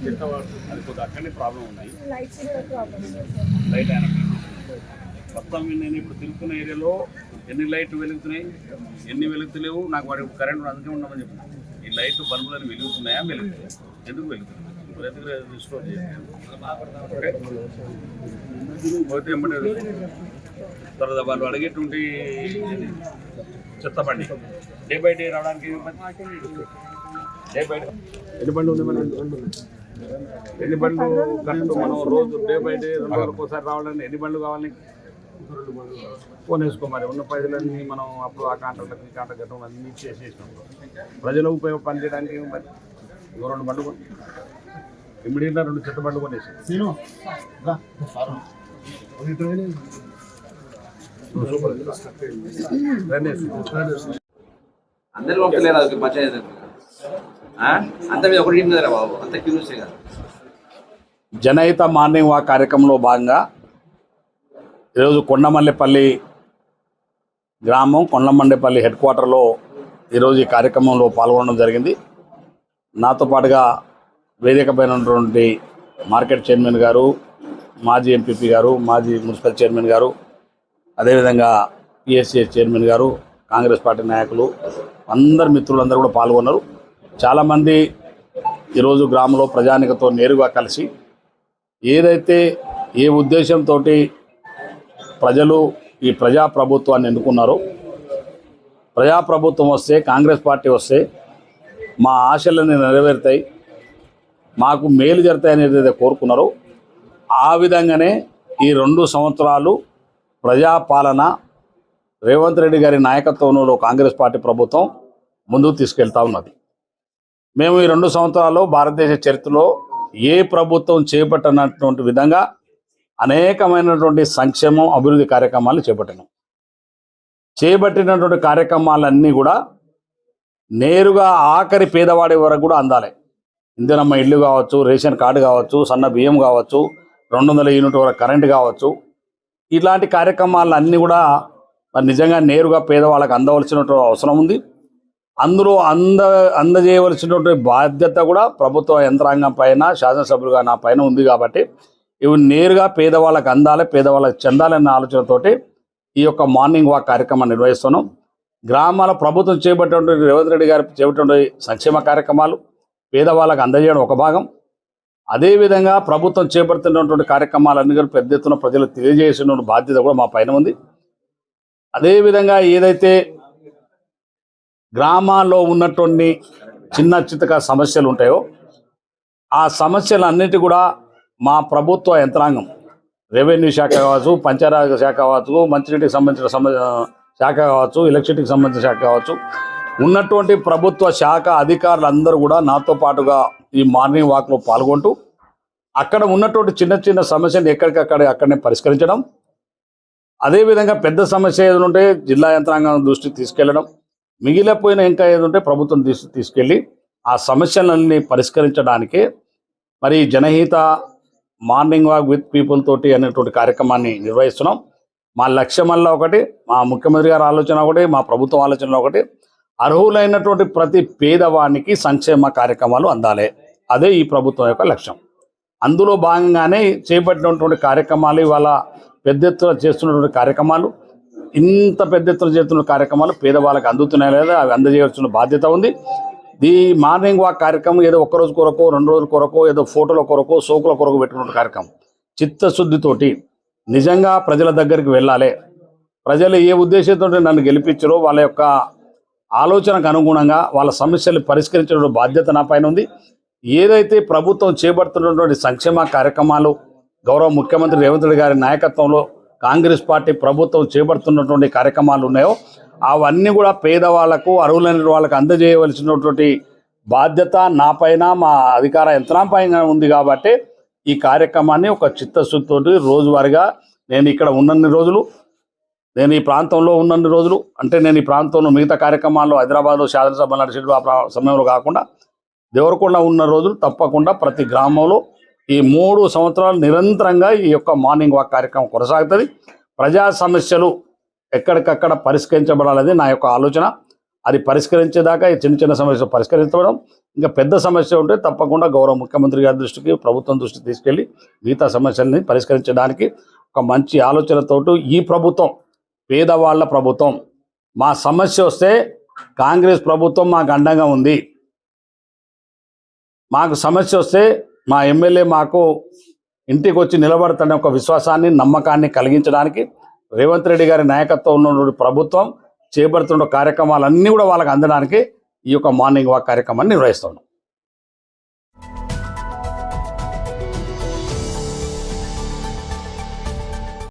అది కొద్దిగా అక్కడనే ప్రాబ్లం ఉన్నాయి. లైట్స్ కూడా ప్రాబ్లమ్స్ లైట్ అయినా మొత్తం నేను ఇప్పుడు తిరుగుతున్న ఏరియాలో ఎన్ని లైట్లు వెలుగుతున్నాయి, ఎన్ని వెలుగుతలేవు, నాకు వాడి కరెంట్ అందుకే ఉండమని చెప్పి ఈ లైట్ బల్బులను వెలుగుతున్నాయా వెలుగుతున్నాయి, ఎందుకు వెలుగుతున్నాయి స్టోర్ చేయాలి. పోతే ఏమంటే తర్వాత వాళ్ళు అడిగేటువంటి చెత్త బండి డే బై డే రావడానికి డే బై డే ఎన్ని బండ్లు ఉంది మన ఎన్ని బండ్లు కరెక్ట్ మనం రోజు డే బై డే 2 రోజులకు ఒకసారి రావాలంటే ఎన్ని బండ్లు కావాలి? ఫోన్ వేసుకో మరి ఉన్న పైసలన్నీ మనం అప్పుడు ఆ కాంట్రాక్ట్లకి ఈ కాంట్రాక్ట్ కట్టడం అన్నీ చేసేసినాం. ప్రజలు ఉపయోగ పని చేయడానికి మరి 2 బండ్లు కొని ఇమ్మీడియట్గా 2 చెత్త బండ్లు కొనేసి అందరూ పంపలేరు అది పంచాయతీ అంత మీద ఒకటి కదా బాబు, అంత క్యూరియస్ కదా. జనహిత మార్నింగ్ వాక్ కార్యక్రమంలో భాగంగా ఈరోజు కొండమల్లేపల్లి గ్రామం కొండమల్లేపల్లి హెడ్ క్వార్టర్లో ఈరోజు ఈ కార్యక్రమంలో పాల్గొనడం జరిగింది. నాతో పాటుగా వేదిక పైన ఉన్నటువంటి మార్కెట్ చైర్మన్ గారు, మాజీ ఎంపీపీ గారు, మాజీ మున్సిపల్ చైర్మన్ గారు, అదేవిధంగా పిఎస్సిఎస్ చైర్మన్ గారు, కాంగ్రెస్ పార్టీ నాయకులు, అందరు మిత్రులందరూ కూడా పాల్గొన్నారు. చాలామంది ఈరోజు గ్రామంలో ప్రజానికతో నేరుగా కలిసి ఏదైతే ఏ ఉద్దేశంతో ప్రజలు ఈ ప్రజాప్రభుత్వాన్ని ఎన్నుకున్నారో, ప్రజాప్రభుత్వం వస్తే, కాంగ్రెస్ పార్టీ వస్తే మా ఆశలన్నీ నెరవేరుతాయి, మాకు మేలు జరుగుతాయి అనేది ఏదైతే కోరుకున్నారో ఆ విధంగానే ఈ 2 సంవత్సరాలు ప్రజాపాలన రేవంత్ రెడ్డి గారి నాయకత్వంలో కాంగ్రెస్ పార్టీ ప్రభుత్వం ముందుకు తీసుకెళ్తా ఉన్నది. మేము ఈ 2 సంవత్సరాల్లో భారతదేశ చరిత్రలో ఏ ప్రభుత్వం చేపట్టనటువంటి విధంగా అనేకమైనటువంటి సంక్షేమం అభివృద్ధి కార్యక్రమాలు చేపట్టినటువంటి కార్యక్రమాలన్నీ కూడా నేరుగా ఆఖరి పేదవాడి వరకు కూడా అందాలి. ఇందిరమ్మ ఇల్లు కావచ్చు, రేషన్ కార్డు కావచ్చు, సన్న బియ్యం కావచ్చు, 200 యూనిట్ వరకు కరెంటు కావచ్చు, ఇలాంటి కార్యక్రమాలన్నీ కూడా నిజంగా నేరుగా పేదవాళ్ళకి అందవలసినటువంటి అవసరం ఉంది. అందులో అందజేయవలసినటువంటి బాధ్యత కూడా ప్రభుత్వ యంత్రాంగం పైన, శాసనసభ్యులుగా నా పైన ఉంది. కాబట్టి ఇవి నేరుగా పేదవాళ్ళకి అందాలి, పేదవాళ్ళకి చెందాలన్న ఆలోచనతోటి ఈ యొక్క మార్నింగ్ వాక్ కార్యక్రమాన్ని నిర్వహిస్తున్నాం. గ్రామాల ప్రభుత్వం చేపట్టినటువంటి రేవంత్ రెడ్డి గారు చేపట్టినటువంటి సంక్షేమ కార్యక్రమాలు పేదవాళ్ళకి అందజేయడం ఒక భాగం. అదేవిధంగా ప్రభుత్వం చేపడుతున్నటువంటి కార్యక్రమాలన్నీ కూడా పెద్ద ఎత్తున ప్రజలకు తెలియజేసిన బాధ్యత కూడా మా పైన ఉంది. అదేవిధంగా ఏదైతే గ్రామాల్లో ఉన్నటువంటి చిన్న చితక సమస్యలు ఉంటాయో ఆ సమస్యలన్నిటి కూడా మా ప్రభుత్వ యంత్రాంగం, రెవెన్యూ శాఖ కావచ్చు, పంచాయతీ శాఖ కావచ్చు, మంచినీటికి సంబంధించిన శాఖ కావచ్చు, ఎలక్ట్రిసిటీకి సంబంధించిన శాఖ కావచ్చు, ఉన్నటువంటి ప్రభుత్వ శాఖ అధికారులందరూ కూడా నాతో పాటుగా ఈ మార్నింగ్ వాక్లో పాల్గొంటూ అక్కడ ఉన్నటువంటి చిన్న చిన్న సమస్యలు అక్కడనే పరిష్కరించడం, అదేవిధంగా పెద్ద సమస్య ఏది ఉంటే జిల్లా యంత్రాంగం దృష్టికి తీసుకెళ్లడం, మిగిలిపోయిన ఇంకా ఏది ఉంటే ప్రభుత్వం తీసుకెళ్ళి ఆ సమస్యలన్నీ పరిష్కరించడానికే మరి జనహిత మార్నింగ్ వాక్ విత్ పీపుల్ తోటి అనేటువంటి కార్యక్రమాన్ని నిర్వహిస్తున్నాం. మా లక్ష్యం వల్ల ఒకటి, మా ముఖ్యమంత్రి గారి ఆలోచన ఒకటి, మా ప్రభుత్వం ఆలోచన ఒకటి, అర్హులైనటువంటి ప్రతి పేదవానికి సంక్షేమ కార్యక్రమాలు అందాలి. అదే ఈ ప్రభుత్వం యొక్క లక్ష్యం. అందులో భాగంగానే చేపట్టినటువంటి కార్యక్రమాలు, ఇవాళ పెద్ద ఎత్తున చేస్తున్నటువంటి కార్యక్రమాలు, ఇంత పెద్ద ఎత్తున చేస్తున్న కార్యక్రమాలు పేదవాళ్ళకి అందుతున్నాయి లేదా అవి అందజేయాల్సిన బాధ్యత ఉంది. ఈ మార్నింగ్ వాక్ కార్యక్రమం ఏదో 1 రోజు కొరకు, 2 రోజుల కొరకు, ఏదో ఫోటోల కొరకు, సోకుల కొరకు పెట్టుకున్న కార్యక్రమం చిత్తశుద్ధితోటి నిజంగా ప్రజల దగ్గరికి వెళ్ళాలి. ప్రజలు ఏ ఉద్దేశంతో నన్ను గెలిపించారో వాళ్ళ యొక్క ఆలోచనకు అనుగుణంగా వాళ్ళ సమస్యలు పరిష్కరించడం బాధ్యత నా పైన ఉంది. ఏదైతే ప్రభుత్వం చేపడుతున్నటువంటి సంక్షేమ కార్యక్రమాలు గౌరవ ముఖ్యమంత్రి రేవంత్ రెడ్డి గారి నాయకత్వంలో కాంగ్రెస్ పార్టీ ప్రభుత్వం చేపడుతున్నటువంటి కార్యక్రమాలు ఉన్నాయో అవన్నీ కూడా పేదవాళ్లకు, అర్హులైన వాళ్ళకు అందజేయవలసినటువంటి బాధ్యత నా పైన, మా అధికార యంత్రం పైన ఉంది. కాబట్టి ఈ కార్యక్రమాన్ని ఒక చిత్తశుద్ధితోటి రోజువారీగా నేను ఇక్కడ ఉన్నన్ని రోజులు, నేను ఈ ప్రాంతంలో ఉన్నన్ని రోజులు, అంటే నేను ఈ ప్రాంతంలో మిగతా కార్యక్రమాల్లో హైదరాబాద్లో శాసనసభ నడిచేటు ఆ సమయంలో కాకుండా దేవరకొండ ఉన్న రోజులు తప్పకుండా ప్రతి గ్రామంలో ఈ 3 సంవత్సరాలు నిరంతరంగా ఈ యొక్క మార్నింగ్ వాక్ కార్యక్రమం కొనసాగుతుంది. ప్రజా సమస్యలు ఎక్కడికక్కడ పరిష్కరించబడాలనేది నా యొక్క ఆలోచన. అది పరిష్కరించేదాకా ఈ చిన్న చిన్న సమస్యలు పరిష్కరించడం, ఇంకా పెద్ద సమస్య ఉంటే తప్పకుండా గౌరవ ముఖ్యమంత్రి గారి దృష్టికి, ప్రభుత్వం దృష్టికి తీసుకెళ్ళి మిగతా సమస్యల్ని పరిష్కరించడానికి ఒక మంచి ఆలోచనతోటి ఈ ప్రభుత్వం పేదవాళ్ల ప్రభుత్వం. మా సమస్య వస్తే కాంగ్రెస్ ప్రభుత్వం మాకు అండంగా ఉంది. మాకు సమస్య వస్తే మా ఎమ్మెల్యే మాకు ఇంటికి వచ్చి నిలబడతానే ఒక విశ్వాసాన్ని, నమ్మకాన్ని కలిగించడానికి రేవంత్ రెడ్డి గారి నాయకత్వం ఉన్న ప్రభుత్వం చేపడుతున్న కార్యక్రమాలన్నీ కూడా వాళ్ళకి అందడానికి ఈ యొక్క మార్నింగ్ వాక్ కార్యక్రమాన్ని నిర్వహిస్తున్నాం.